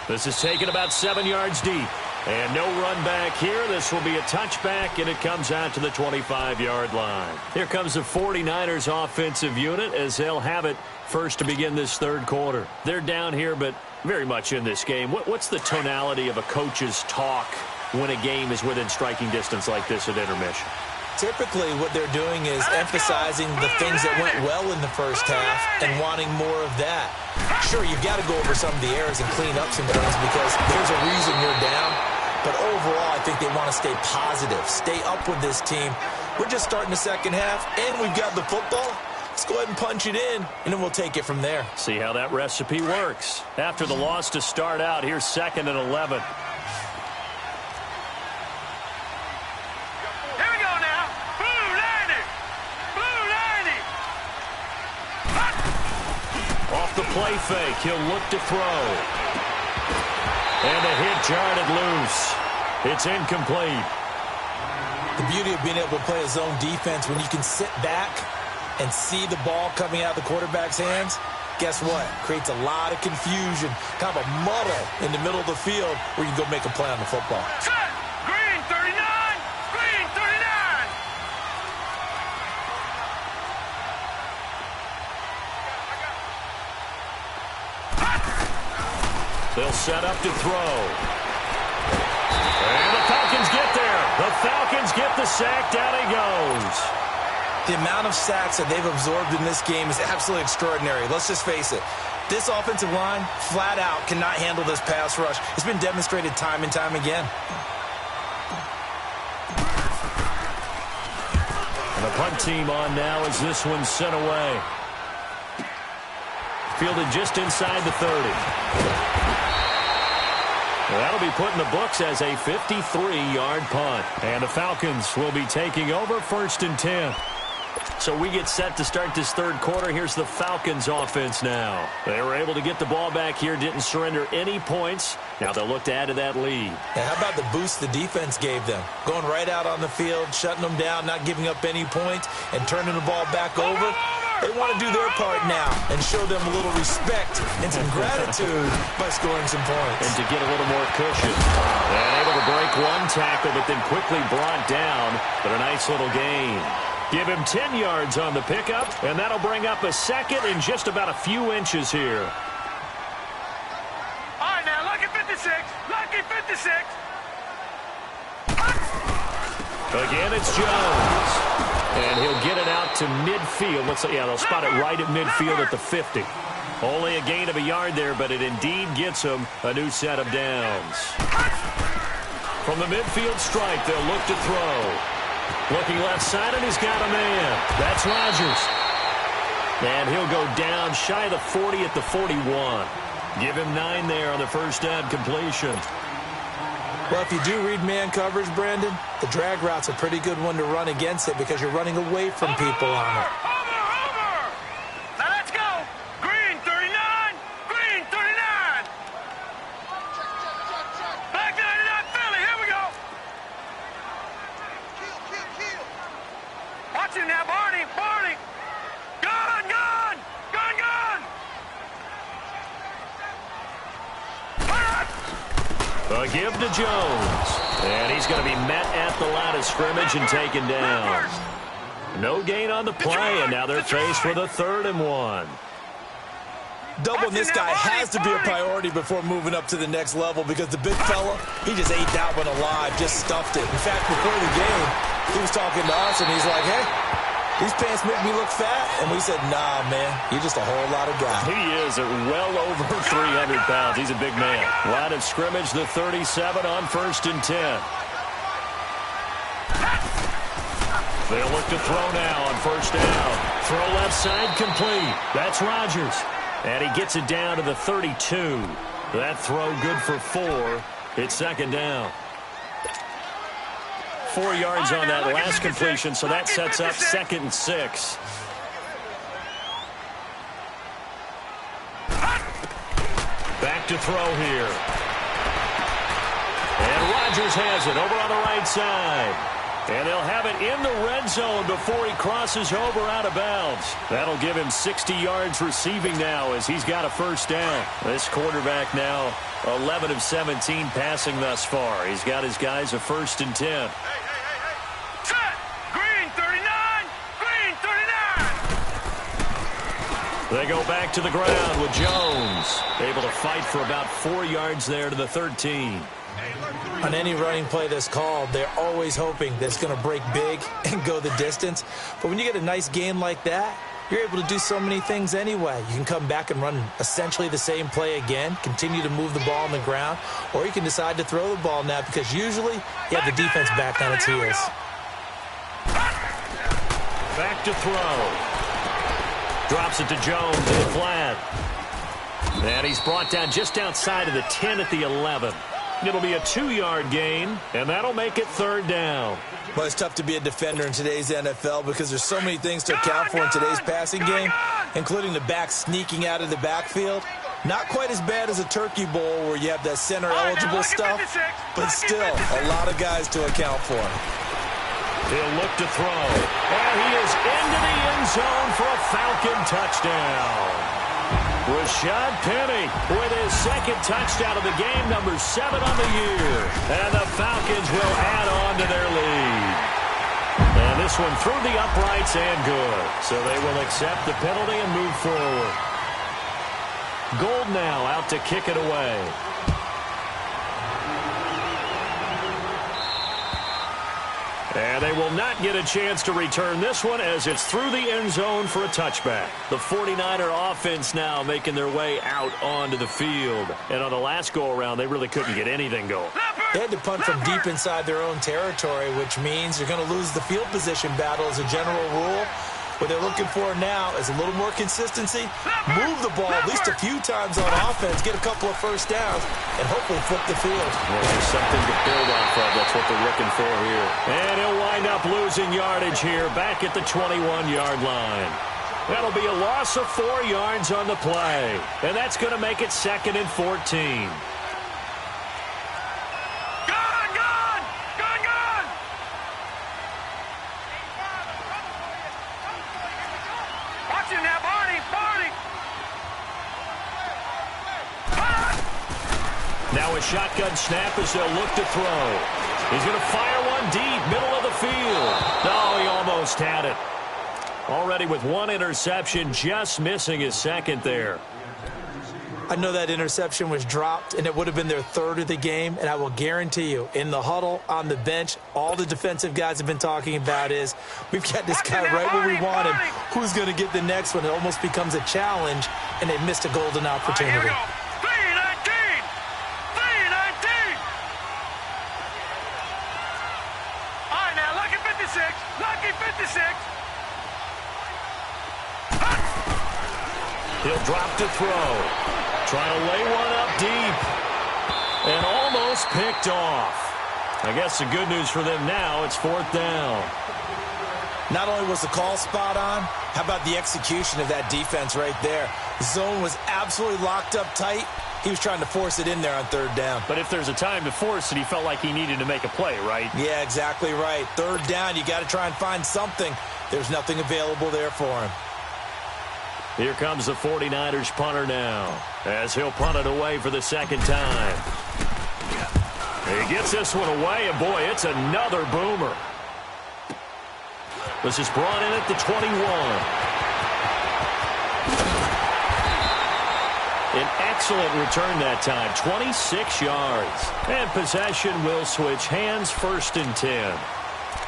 Speaker 3: This is taken about 7 yards deep. And no run back here. This will be a touchback, and it comes out to the 25-yard line. Here comes the 49ers offensive unit as they'll have it first to begin this 3rd quarter. They're down here, but very much in this game. What's the tonality of a coach's talk when a game is within striking distance like this at intermission?
Speaker 4: Typically, what they're doing is emphasizing the things that went well in the first half and wanting more of that. Sure, you've got to go over some of the errors and clean up some things because there's a reason you're down. But overall, I think they want to stay positive, stay up with this team. We're just starting the second half, and we've got the football. Let's go ahead and punch it in, and then we'll take it from there.
Speaker 3: See how that recipe works. After the loss to start out, here's 2nd and 11.
Speaker 5: Here we go now. Blue 90. Blue 90.
Speaker 3: Off the play fake, he'll look to throw. And a hit jarred it loose. It's incomplete.
Speaker 4: The beauty of being able to play a zone defense when you can sit back and see the ball coming out of the quarterback's hands, guess what? Creates a lot of confusion, kind of a muddle in the middle of the field where you can go make a play on the football.
Speaker 5: Set. Green 39. Green 39.
Speaker 3: They'll set up to throw. And the Falcons get there. The Falcons get the sack. Down he goes.
Speaker 4: The amount of sacks that they've absorbed in this game is absolutely extraordinary. Let's just face it. This offensive line, flat out, cannot handle this pass rush. It's been demonstrated time and time again.
Speaker 3: And the punt team on now as this one's sent away. Fielded just inside the 30. Well, that'll be put in the books as a 53-yard punt. And the Falcons will be taking over 1st and 10. So we get set to start this third quarter. Here's the Falcons offense now. They were able to get the ball back here, didn't surrender any points. Now they'll look to add to that lead.
Speaker 4: And how about the boost the defense gave them? Going right out on the field, shutting them down, not giving up any points, and turning the ball back over. They want to do their part now and show them a little respect and some gratitude by scoring some points.
Speaker 3: And to get a little more cushion. And able to break one tackle, but then quickly brought down. But a nice little gain. Give him 10 yards on the pickup, and that'll bring up a 2nd and just about a few inches here.
Speaker 5: All right, now, lucky 56. Lucky 56.
Speaker 3: Again, it's Jones. And he'll get it out to midfield. They'll spot it right at midfield at the 50. Only a gain of a yard there, but it indeed gets him a new set of downs. From the midfield stripe, they'll look to throw. Looking left side, and he's got a man. That's Rodgers. And he'll go down shy of the 40 at the 41. Give him 9 there on the first down completion.
Speaker 4: Well, if you do read man coverage, Brandon, the drag route's a pretty good one to run against it because you're running away from people on it.
Speaker 5: Now let's go. Green 39. Green 39. Black 99 Philly. Here we go. Watch him now, Barney. Barney. Gun, gun. Gun, gun.
Speaker 3: Give to Jones. And he's going to be met at the line of scrimmage and taken down. No gain on the play, and now they're faced with a 3rd and 1.
Speaker 4: Doubling this guy has to be a priority before moving up to the next level because the big fella, he just ate that one alive, just stuffed it. In fact, before the game, he was talking to us, and he's like, hey, these pants make me look fat. And we said, nah, man, you're just a whole lot of guy.
Speaker 3: He is at well over 300 pounds. He's a big man. Line of scrimmage, the 37 on 1st and 10. They'll look to throw now on 1st down. Throw left side complete. That's Rodgers. And he gets it down to the 32. That throw good for 4. It's 2nd down. 4 yards on that last completion, so that sets up 2nd and 6. Back to throw here. And Rodgers has it over on the right side. And they'll have it in the red zone before he crosses over out of bounds. That'll give him 60 yards receiving now as he's got a 1st down. This quarterback now 11 of 17 passing thus far. He's got his guys a 1st and 10.
Speaker 5: Set. Green 39. Green 39.
Speaker 3: They go back to the ground with Jones. Able to fight for about 4 yards there to the 13.
Speaker 4: On any running play that's called, they're always hoping that it's going to break big and go the distance. But when you get a nice game like that, you're able to do so many things anyway. You can come back and run essentially the same play again, continue to move the ball on the ground, or you can decide to throw the ball now because usually you have the defense back on its heels.
Speaker 3: Back to throw. Drops it to Jones in the flat. And he's brought down just outside of the 10 at the 11. It'll be a 2-yard gain, and that'll make it 3rd down.
Speaker 4: Well, it's tough to be a defender in today's NFL because there's so many things to account for in today's passing game, including the back sneaking out of the backfield. Not quite as bad as a turkey bowl where you have that center-eligible stuff, but still a lot of guys to account for.
Speaker 3: He'll look to throw, and he is into the end zone for a Falcon touchdown. Rashad Penny with his 2nd touchdown of the game, number 7 on the year. And the Falcons will add on to their lead. And this one through the uprights and good. So they will accept the penalty and move forward. Gold now out to kick it away. And they will not get a chance to return this one as it's through the end zone for a touchback. The 49er offense now making their way out onto the field. And on the last go-around, they really couldn't get anything going.
Speaker 4: They had to punt from deep inside their own territory, which means you're going to lose the field position battle as a general rule. What they're looking for now is a little more consistency, move the ball at least a few times on offense, get a couple of first downs, and hopefully flip the field.
Speaker 3: Well, there's something to build off of. That's what they're looking for here. And he'll wind up losing yardage here back at the 21-yard line. That'll be a loss of 4 yards on the play. And that's going to make it 2nd and 14. Now a shotgun snap as they'll look to throw. He's going to fire one deep, middle of the field. No, he almost had it. Already with 1 interception, just missing his 2nd there.
Speaker 4: I know that interception was dropped, and it would have been their 3rd of the game, and I will guarantee you, in the huddle, on the bench, all the defensive guys have been talking about is, we've got this guy right where we want him. Who's going to get the next one? It almost becomes a challenge, and they missed a golden opportunity.
Speaker 3: He'll drop to throw. Trying to lay one up deep. And almost picked off. I guess the good news for them now, it's 4th down.
Speaker 4: Not only was the call spot on, how about the execution of that defense right there? The zone was absolutely locked up tight. He was trying to force it in there on 3rd down.
Speaker 3: But if there's a time to force it, he felt like he needed to make a play, right?
Speaker 4: Yeah, exactly right. 3rd down, you got to try and find something. There's nothing available there for him.
Speaker 3: Here comes the 49ers punter now, as he'll punt it away for the 2nd time. He gets this one away, and boy, it's another boomer. This is brought in at the 21. An excellent return that time, 26 yards. And possession will switch hands, 1st and 10.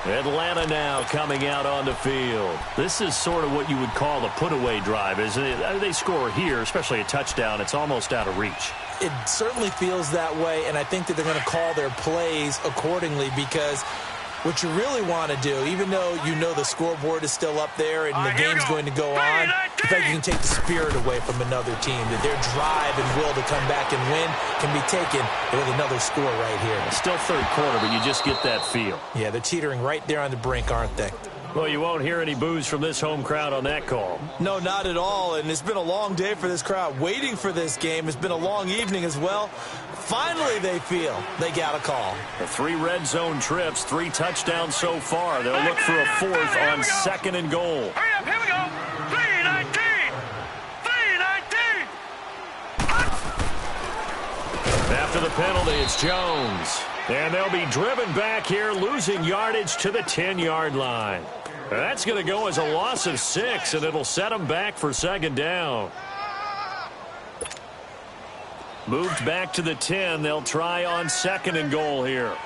Speaker 3: Atlanta now coming out on the field. This is sort of what you would call a put-away drive, isn't it? They score here, especially a touchdown. It's almost out of reach.
Speaker 4: It certainly feels that way, and I think that they're going to call their plays accordingly because what you really want to do, even though you know the scoreboard is still up there and the game's going to go on, in fact, you can take the spirit away from another team, that their drive and will to come back and win can be taken with another score right here.
Speaker 3: It's still 3rd quarter, but you just get that feel.
Speaker 4: Yeah, they're teetering right there on the brink, aren't they?
Speaker 3: Well, you won't hear any boos from this home crowd on that call.
Speaker 4: No, not at all, and it's been a long day for this crowd. Waiting for this game. It's been a long evening as well. Finally, they feel they got a call.
Speaker 3: The 3 red zone trips, 3 touchdowns so far. They'll look for a 4th on 2nd and goal.
Speaker 5: Hurry up, here we go. 3-19. 3-19.
Speaker 3: After the penalty, it's Jones. And they'll be driven back here, losing yardage to the 10-yard line. That's going to go as a loss of 6, and it'll set them back for 2nd down. Moved back to the 10. They'll try on 2nd and goal here.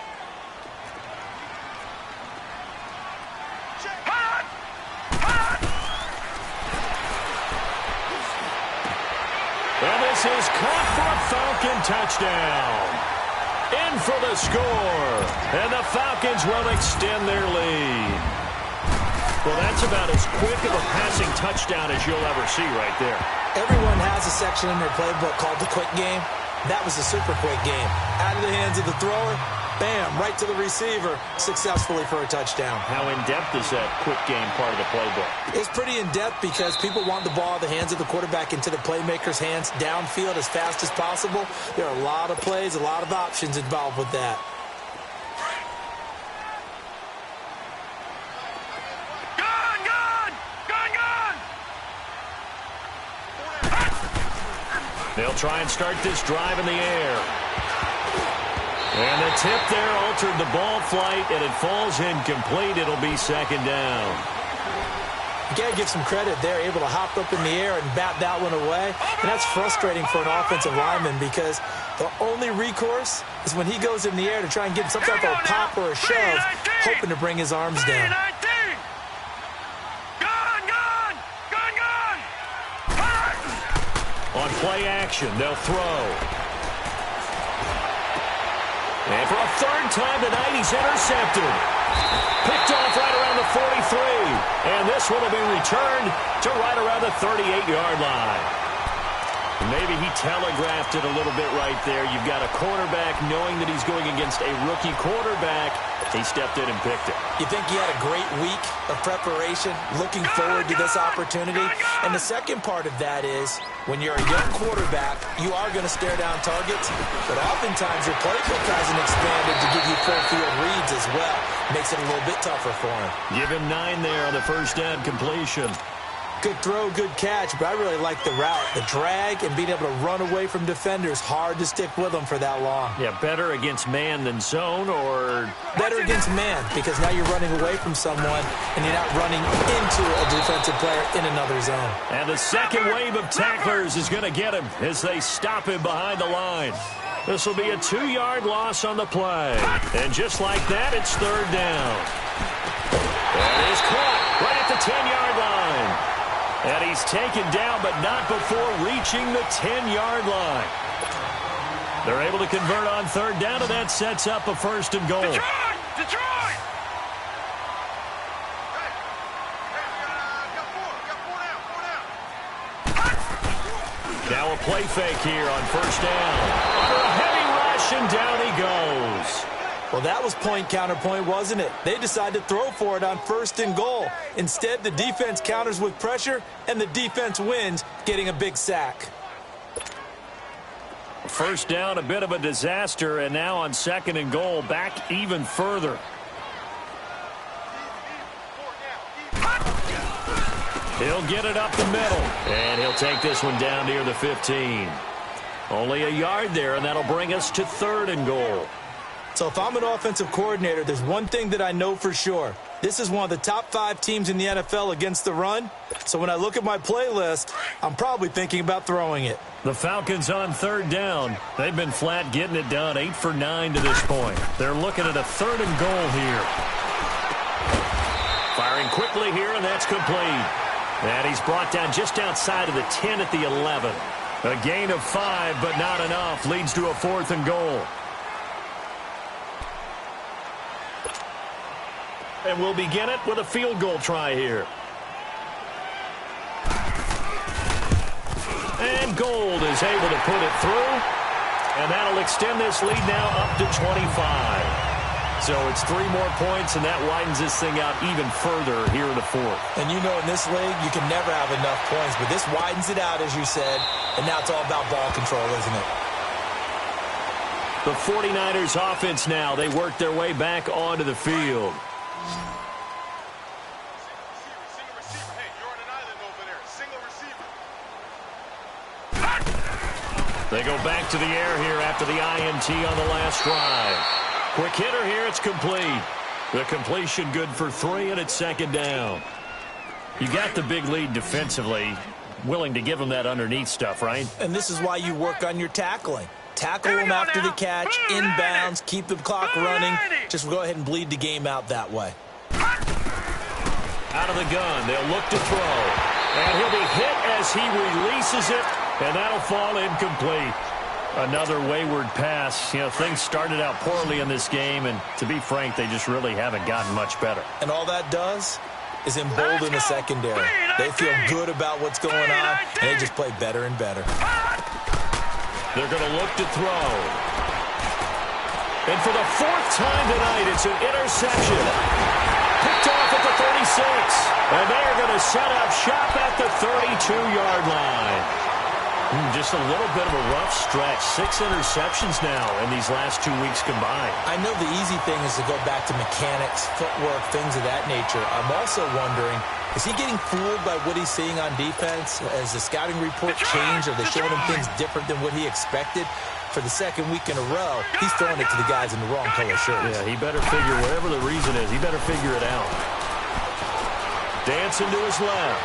Speaker 3: And this is caught for a Falcon touchdown. In for the score. And the Falcons will extend their lead. Well, that's about as quick of a passing touchdown as you'll ever see right there.
Speaker 4: Everyone has a section in their playbook called the quick game. That was a super quick game. Out of the hands of the thrower, bam, right to the receiver, successfully for a touchdown.
Speaker 3: How in-depth is that quick game part of the playbook?
Speaker 4: It's pretty in-depth because people want the ball out of the hands of the quarterback into the playmaker's hands downfield as fast as possible. There are a lot of plays, a lot of options involved with that.
Speaker 3: They'll try and start this drive in the air. And the tip there altered the ball flight, and it falls incomplete. It'll be second down.
Speaker 4: You got to give some credit. They're able to hop up in the air and bat that one away. And that's frustrating for an offensive lineman because the only recourse is when he goes in the air to try and get some type of pop or a shove, hoping to bring his arms down.
Speaker 3: On play action, they'll throw. And for a third time tonight, he's intercepted. Picked off right around the 43. And this one will be returned to right around the 38-yard line. Maybe he telegraphed it a little bit right there. You've got a quarterback knowing that he's going against a rookie quarterback. He stepped in and picked it.
Speaker 4: You think he had a great week of preparation, looking forward to this opportunity? And the second part of that is, when you're a young quarterback, you are going to stare down targets, but oftentimes your playbook hasn't expanded to give you full field reads as well. Makes it a little bit tougher for him.
Speaker 3: Give him 9 there on the first down completion.
Speaker 4: Good throw, good catch, but I really like the route. The drag and being able to run away from defenders, hard to stick with them for that long.
Speaker 3: Yeah, better against man than zone, or...
Speaker 4: Better against man, because now you're running away from someone, and you're not running into a defensive player in another zone.
Speaker 3: And the second wave of tacklers is going to get him as they stop him behind the line. This will be a 2-yard loss on the play. And just like that, it's third down. That is caught right at the 10-yard line. And he's taken down, but not before reaching the 10-yard line. They're able to convert on third down, and that sets up a first and goal.
Speaker 5: Detroit!
Speaker 3: Now a play fake here on first down. Under a heavy rush, and down he goes.
Speaker 4: Well, that was point counterpoint, wasn't it? They decided to throw for it on first and goal. Instead, the defense counters with pressure, and the defense wins, getting a big sack.
Speaker 3: First down, a bit of a disaster, and now on second and goal, back even further. He'll get it up the middle, and he'll take this one down near the 15. Only a yard there, and that'll bring us to third and goal.
Speaker 4: So if I'm an offensive coordinator, there's one thing that I know for sure. This is one of the top 5 teams in the NFL against the run. So when I look at my playlist, I'm probably thinking about throwing it.
Speaker 3: The Falcons on third down. They've been flat getting it done, 8 for 9 to this point. They're looking at a third and goal here. Firing quickly here, and that's complete. And he's brought down just outside of the 10 at the 11. A gain of 5, but not enough. Leads to a fourth and goal. And we'll begin it with a field goal try here. And Gold is able to put it through. And that'll extend this lead now up to 25. So it's 3 more points, and that widens this thing out even further here in the fourth.
Speaker 4: And you know in this league, you can never have enough points. But this widens it out, as you said. And now it's all about ball control, isn't it?
Speaker 3: The 49ers offense now. They work their way back onto the field. They go back to the air here after the INT on the last drive. Quick hitter here, it's complete. The completion good for 3, and it's second down. You got the big lead defensively. Willing to give them that underneath stuff, right?
Speaker 4: And this is why you work on your tackling. Tackle them after the catch, inbounds, keep the clock running. Just go ahead and bleed the game out that way.
Speaker 3: Out of the gun, they'll look to throw. And he'll be hit as he releases it, and that'll fall incomplete. Another wayward pass. You know, things started out poorly in this game, and to be frank, they just really haven't gotten much better.
Speaker 4: And all that does, is embolden the secondary. They feel good about what's going on, and they just play better and better.
Speaker 3: They're going to look to throw. And for the fourth time tonight, it's an interception. Picked off at the 36. And they're going to set up shop at the 32-yard line. Just a little bit of a rough stretch. 6 interceptions now in these last 2 weeks combined.
Speaker 4: I know the easy thing is to go back to mechanics, footwork, things of that nature. I'm also wondering, is he getting fooled by what he's seeing on defense? Has the scouting report changed? Are they showing him things different than what he expected? For the second week in a row, he's throwing it to the guys in the wrong color shirts.
Speaker 3: Yeah, he better figure, whatever the reason is, he better figure it out. Dancing to his left.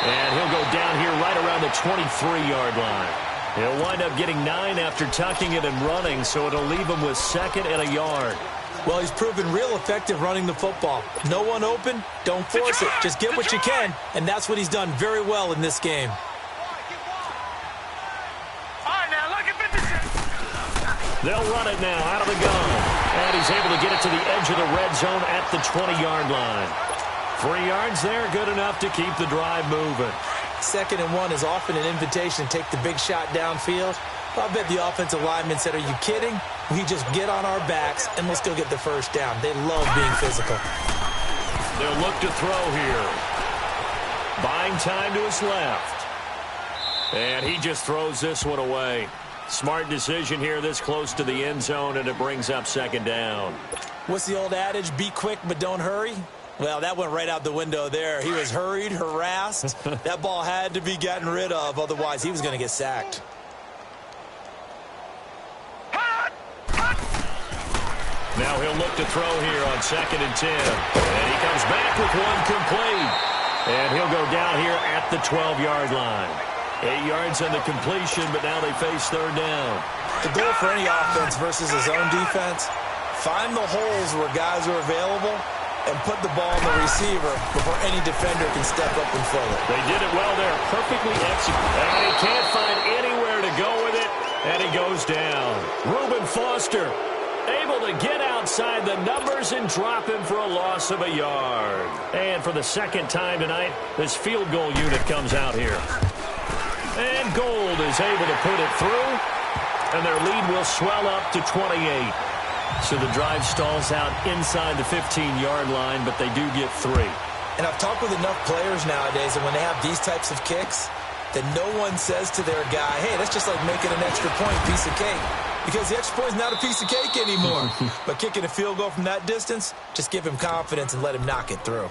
Speaker 3: And he'll go down here right around the 23-yard line. He'll wind up getting 9 after tucking it and running, so it'll leave him with 2nd and a yard.
Speaker 4: Well, he's proven real effective running the football. No one open, don't force it. Just get what you can, and that's what he's done very well in this game.
Speaker 3: They'll run it now out of the gun. And he's able to get it to the edge of the red zone at the 20-yard line. 3 yards there, good enough to keep the drive moving.
Speaker 4: 2nd and 1 is often an invitation to take the big shot downfield. I bet the offensive lineman said, are you kidding? We just get on our backs and let's go get the first down. They love being physical.
Speaker 3: They'll look to throw here. Buying time to his left. And he just throws this one away. Smart decision here this close to the end zone, and it brings up 2nd down.
Speaker 4: What's the old adage? Be quick, but don't hurry. Well, that went right out the window there. He was hurried, harassed. That ball had to be gotten rid of, otherwise he was going to get sacked.
Speaker 3: Now he'll look to throw here on 2nd and 10. And he comes back with one complete. And he'll go down here at the 12-yard line. 8 yards on the completion, but now they face 3rd down.
Speaker 4: The goal for any offense versus his own defense, find the holes where guys are available and put the ball on the receiver before any defender can step up and fill it.
Speaker 3: They did it well there, perfectly executed. And he can't find anywhere to go with it, and he goes down. Reuben Foster able to get outside the numbers and drop him for a loss of a yard. And for the 2nd time tonight, this field goal unit comes out here. And Gold is able to put it through, and their lead will swell up to 28. So the drive stalls out inside the 15-yard line, but they do get 3.
Speaker 4: And I've talked with enough players nowadays, and when they have these types of kicks, that no one says to their guy, hey, that's just like making an extra point, piece of cake. Because the extra point is not a piece of cake anymore. But kicking a field goal from that distance, just give him confidence and let him knock it through.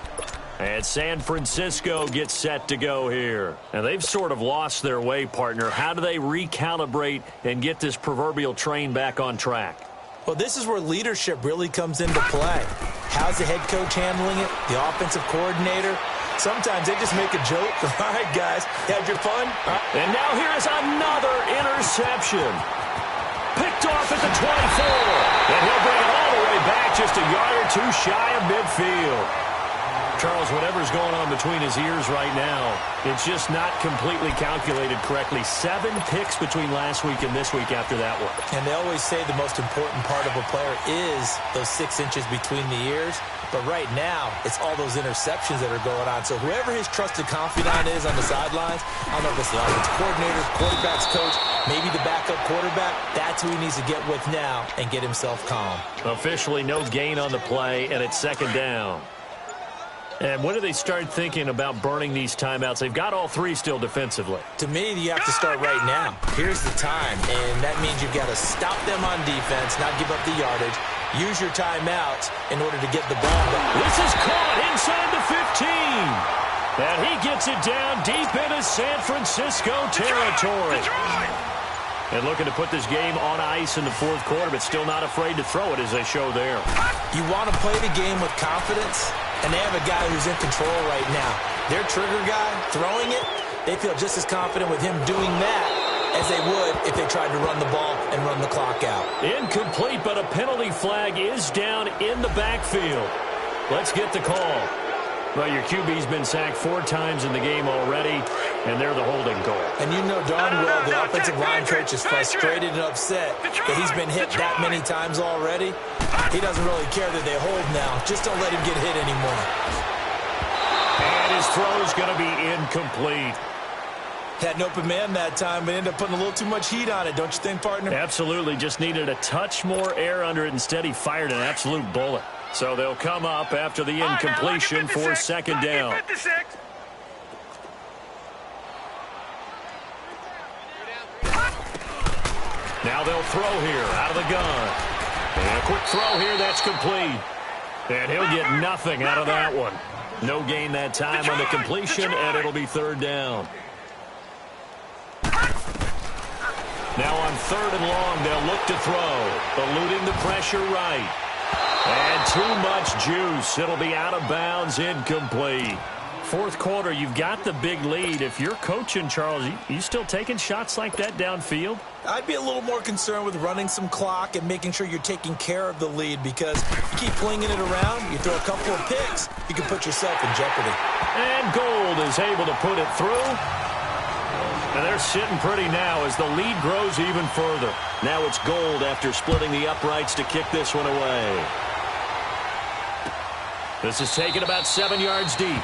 Speaker 3: And San Francisco gets set to go here. And they've sort of lost their way, partner. How do they recalibrate and get this proverbial train back on track?
Speaker 4: Well, this is where leadership really comes into play. How's the head coach handling it? The offensive coordinator? Sometimes they just make a joke. All right, guys, had your fun?
Speaker 3: And now here is another interception. Picked off at the 24. And he'll bring it all the way back just a yard or 2 shy of midfield. Charles, whatever's going on between his ears right now, it's just not completely calculated correctly. 7 picks between last week and this week after that one.
Speaker 4: And they always say the most important part of a player is those 6 inches between the ears. But right now, it's all those interceptions that are going on. So whoever his trusted confidant is on the sidelines, I don't know if it's the offensive coordinator, quarterback's coach, maybe the backup quarterback, that's who he needs to get with now and get himself calm.
Speaker 3: Officially no gain on the play, and it's 2nd down. And when do they start thinking about burning these timeouts? They've got all 3 still defensively.
Speaker 4: To me, you have to start right now. Here's the time, and that means you've got to stop them on defense, not give up the yardage. Use your timeouts in order to get the ball back.
Speaker 3: This is caught inside the 15. And he gets it down deep into San Francisco territory. And looking to put this game on ice in the 4th quarter, but still not afraid to throw it as they show there.
Speaker 4: You want to play the game with confidence, and they have a guy who's in control right now. Their trigger guy throwing it, they feel just as confident with him doing that as they would if they tried to run the ball and run the clock out.
Speaker 3: Incomplete, but a penalty flag is down in the backfield. Let's get the call. Well, your QB's been sacked 4 times in the game already, and they're the holding goal.
Speaker 4: And you know darn well the offensive line coach is frustrated and upset that he's been hit that many times already. He doesn't really care that they hold now. Just don't let him get hit anymore.
Speaker 3: And his throw's going to be incomplete.
Speaker 4: Had an open man that time, but ended up putting a little too much heat on it, don't you think, partner?
Speaker 3: Absolutely. Just needed a touch more air under it. Instead, he fired an absolute bullet. So they'll come up after the incompletion for second down. Now they'll throw here out of the gun. And a quick throw here, that's complete. And he'll get nothing out of that one. No gain that time on the completion, and it'll be third down. Now on 3rd and long, they'll look to throw. Eluding the pressure right. And too much juice. It'll be out of bounds, incomplete. 4th quarter, you've got the big lead. If you're coaching, Charles, you still taking shots like that downfield?
Speaker 4: I'd be a little more concerned with running some clock and making sure you're taking care of the lead, because you keep flinging it around, you throw a couple of picks, you can put yourself in jeopardy.
Speaker 3: And Gold is able to put it through. And they're sitting pretty now as the lead grows even further. Now it's Gold after splitting the uprights to kick this one away. This is taken about 7 yards deep.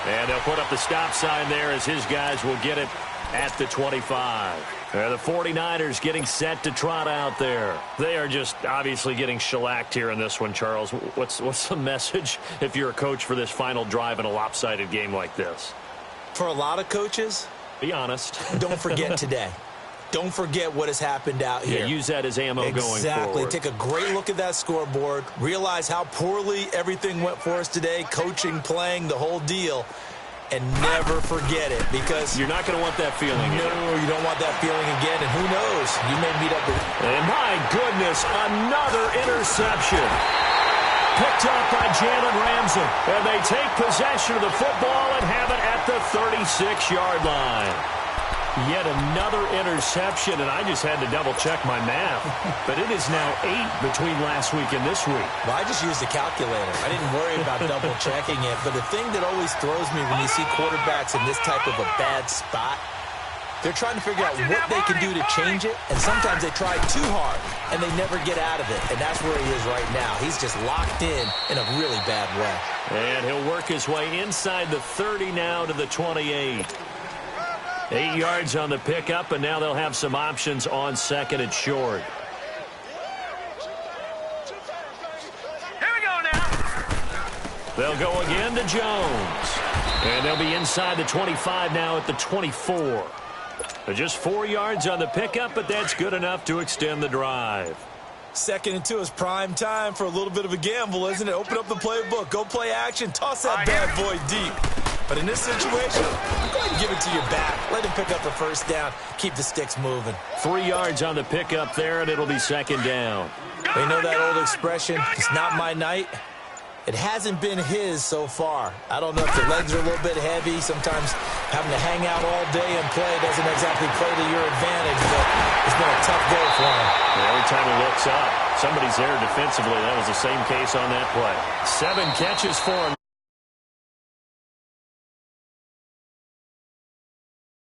Speaker 3: And they'll put up the stop sign there as his guys will get it at the 25. The 49ers getting set to trot out there. They are just obviously getting shellacked here in this one, Charles. What's the message if you're a coach for this final drive in a lopsided game like this?
Speaker 4: For a lot of coaches,
Speaker 3: be honest.
Speaker 4: Don't forget today. Don't forget what has happened out here.
Speaker 3: Yeah, use that as ammo going forward.
Speaker 4: Exactly. Take a great look at that scoreboard. Realize how poorly everything went for us today. Coaching, playing, the whole deal. And never forget it, because
Speaker 3: you're not going to want that feeling again.
Speaker 4: No, you don't want that feeling again. And who knows? You may meet up with...
Speaker 3: And my goodness, another interception. Picked up by Jalen Ramsey. And they take possession of the football and have it at the 36-yard line. Yet another interception, and I just had to double-check my math. But it is now 8 between last week and this week.
Speaker 4: Well, I just used a calculator. I didn't worry about double-checking it. But the thing that always throws me when you see quarterbacks in this type of a bad spot, they're trying to figure out what they can do to change it, and sometimes they try too hard, and they never get out of it. And that's where he is right now. He's just locked in a really bad way.
Speaker 3: And he'll work his way inside the 30 now to the 28. 8 yards on the pickup, and now they'll have some options on 2nd and short.
Speaker 5: Here we go now.
Speaker 3: They'll go again to Jones. And they'll be inside the 25 now at the 24. Just 4 yards on the pickup, but that's good enough to extend the drive.
Speaker 4: 2nd and 2 is prime time for a little bit of a gamble, isn't it? Open up the playbook, go play action, toss that bad boy deep. But in this situation, go ahead and give it to your back. Let him pick up the first down. Keep the sticks moving.
Speaker 3: 3 yards on the pickup there, and it'll be 2nd down.
Speaker 4: You know that old expression, it's not my night? It hasn't been his so far. I don't know if the legs are a little bit heavy. Sometimes having to hang out all day and play doesn't exactly play to your advantage, but it's been a tough go for him.
Speaker 3: Every time he looks up, somebody's there defensively. That was the same case on that play. 7 catches for him.